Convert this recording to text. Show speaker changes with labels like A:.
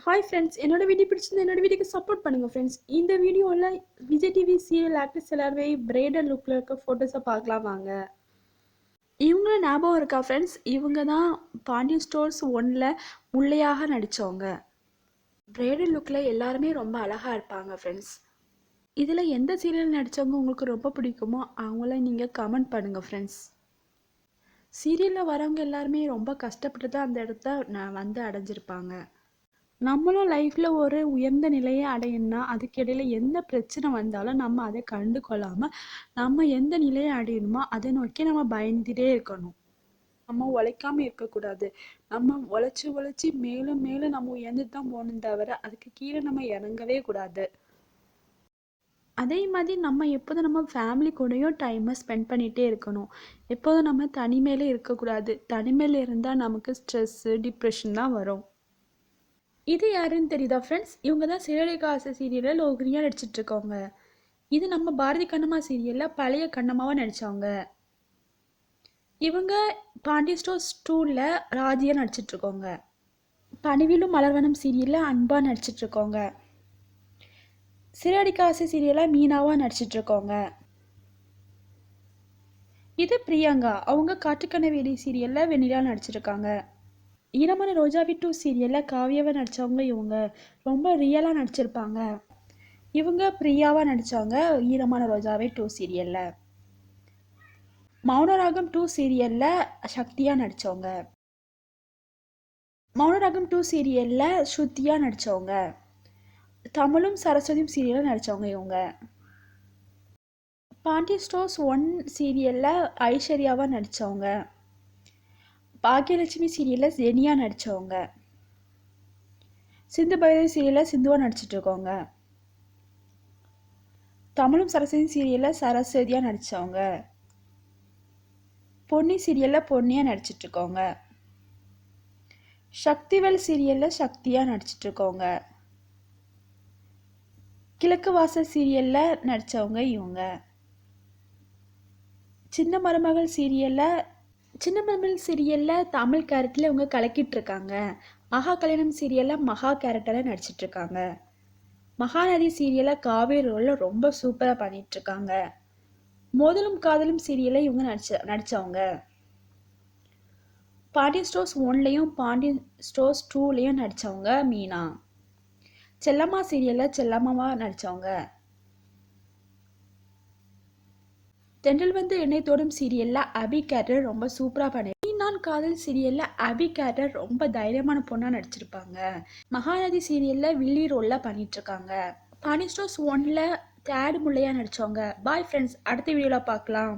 A: Hi friends, என்னோட video பிடிச்சிருந்தா என்னோட வீடியோக்கு சப்போர்ட் பண்ணுங்கள் ஃப்ரெண்ட்ஸ். இந்த வீடியோவில் விஜய் டிவி சீரியல் ஆக்டர்ஸ் எல்லாருமே பிரைடல் லுக்கில் இருக்க ஃபோட்டோஸை பார்க்கலாம் வாங்க. இவங்கள ஞாபகம் இருக்கா ஃப்ரெண்ட்ஸ்? இவங்க தான் பாண்டியன் ஸ்டோர்ஸ் 1ல் முல்லையாக நடித்தவங்க. பிரைடல் லுக்கில் எல்லாருமே ரொம்ப அழகாக இருப்பாங்க ஃப்ரெண்ட்ஸ். இதில் எந்த சீரியல் நடித்தவங்க உங்களுக்கு ரொம்ப பிடிக்குமோ அவங்கள நீங்கள் கமெண்ட் பண்ணுங்கள் ஃப்ரெண்ட்ஸ். சீரியலில் வரவங்க எல்லாருமே ரொம்ப கஷ்டப்பட்டு தான் அந்த இடத்த அடைஞ்சிருப்பாங்க. நம்மளும் லைஃப்பில் ஒரு உயர்ந்த நிலையை அடையணும்னா அதுக்கிடையில் எந்த பிரச்சனை வந்தாலும் நம்ம அதை கண்டு கொள்ளாமல் நம்ம எந்த நிலையை அடையணுமோ அதை நோக்கி நம்ம பயந்துட்டே இருக்கணும். நம்ம உழைக்காமல் இருக்கக்கூடாது. நம்ம உழைச்சி மேலும் மேலும் நம்ம உயர்ந்துட்டு தான் போகணும், தவிர அதுக்கு கீழே நம்ம இறங்கவே கூடாது. அதே மாதிரி நம்ம எப்போதும் நம்ம ஃபேமிலி கூடயும் டைமை ஸ்பெண்ட் பண்ணிகிட்டே இருக்கணும். எப்போதும் நம்ம தனிமையில் இருக்கக்கூடாது. தனிமையில் இருந்தால் நமக்கு ஸ்ட்ரெஸ்ஸு, டிப்ரெஷன் தான் வரும். இது யாருன்னு தெரியுதா ஃப்ரெண்ட்ஸ்? இவங்க தான் சிறகடிக்க ஆசை சீரியலில் லோகிரியாக நடிச்சிட்ருக்கவங்க. இது நம்ம பாரதி கண்ணம்மா சீரியலில் பழைய கண்ணம்மாவாக நடித்தவங்க. இவங்க பாண்டியன் ஸ்டோர்ஸ் 2ல் ராஜியாக நடிச்சிட்ருக்கோங்க. பணிவிலும் மலர்வனம் சீரியலில் அன்பாக நடிச்சிட்ருக்கோங்க. சிறகடிக்க ஆசை சீரியலில் மீனாவாக நடிச்சிட்ருக்கோங்க. இது பிரியங்கா. அவங்க காட்டுக்கனவேலி சீரியலில் வெண்ணிலா நடிச்சிருக்காங்க. ஈரமான ரோஜாவி 2 சீரியலில் காவியாவை நடித்தவங்க இவங்க. ரொம்ப ரியலாக நடிச்சிருப்பாங்க. இவங்க பிரியாவாக நடித்தாங்க ஈரமான ரோஜாவை 2 சீரியலில். மௌனராகம் 2 சீரியலில் சக்தியாக நடித்தவங்க. மௌனராகம் 2 சீரியலில் ஸ்ருதியாக நடித்தவங்க. தமிழும் சரஸ்வதியும் சீரியலில் நடித்தவங்க இவங்க. பாண்டியன் ஸ்டோர்ஸ் 1 சீரியலில் ஐஸ்வர்யாவாக நடித்தவங்க. பாக்யலட்சுமி சீரியலில் ஜெனியாக நடித்தவங்க. சிந்து பைரவி சீரியலில் சிந்துவாக நடிச்சிட்ருக்கோங்க. தமிழும் சரஸ்வதி சீரியலில் சரஸ்வதியாக நடித்தவங்க. பொன்னி சீரியலில் பொன்னியாக நடிச்சிட்ருக்கோங்க. சக்திவேல் சீரியலில் சக்தியாக நடிச்சிட்ருக்கோங்க. கிழக்கு வாசல் சீரியலில் நடித்தவங்க இவங்க. சின்ன மருமகள் சீரியலில் தமிழ் கேரக்டரில் இவங்க கலக்கிட்டுருக்காங்க. மகா கல்யாணம் சீரியலில் மகா கேரக்டரில் நடிச்சிட்ருக்காங்க. மகாநதி சீரியலில் காவேரி ரோலில் ரொம்ப சூப்பராக பண்ணிகிட்ருக்காங்க. மோதலும் காதலும் சீரியலில் இவங்க நடித்தவங்க. பாண்டியன் ஸ்டோர்ஸ் 1லையும் பாண்டியன் ஸ்டோர்ஸ் 2லையும் நடித்தவங்க மீனா. செல்லம்மா சீரியலில் செல்லம்மாவாக நடித்தவங்க. தென்றல் வந்து எண்ணெய் தோடும் சீரியலில் அபி கேரக்டர் ரொம்ப சூப்பராக பண்ணி. நான் காதல் சீரியலில் அபி கேரக்டர் ரொம்ப தைரியமான பொண்ணாக நடிச்சிருப்பாங்க. மகாநதி சீரியலில் வில்லி ரோலில் பண்ணிகிட்ருக்காங்க. பாண்டியன் ஸ்டோர்ஸ் 1ல் தேர்ட் முல்லையாக நடித்தவங்க. பாய் ஃப்ரெண்ட்ஸ், அடுத்த வீடியோவில் பார்க்கலாம்.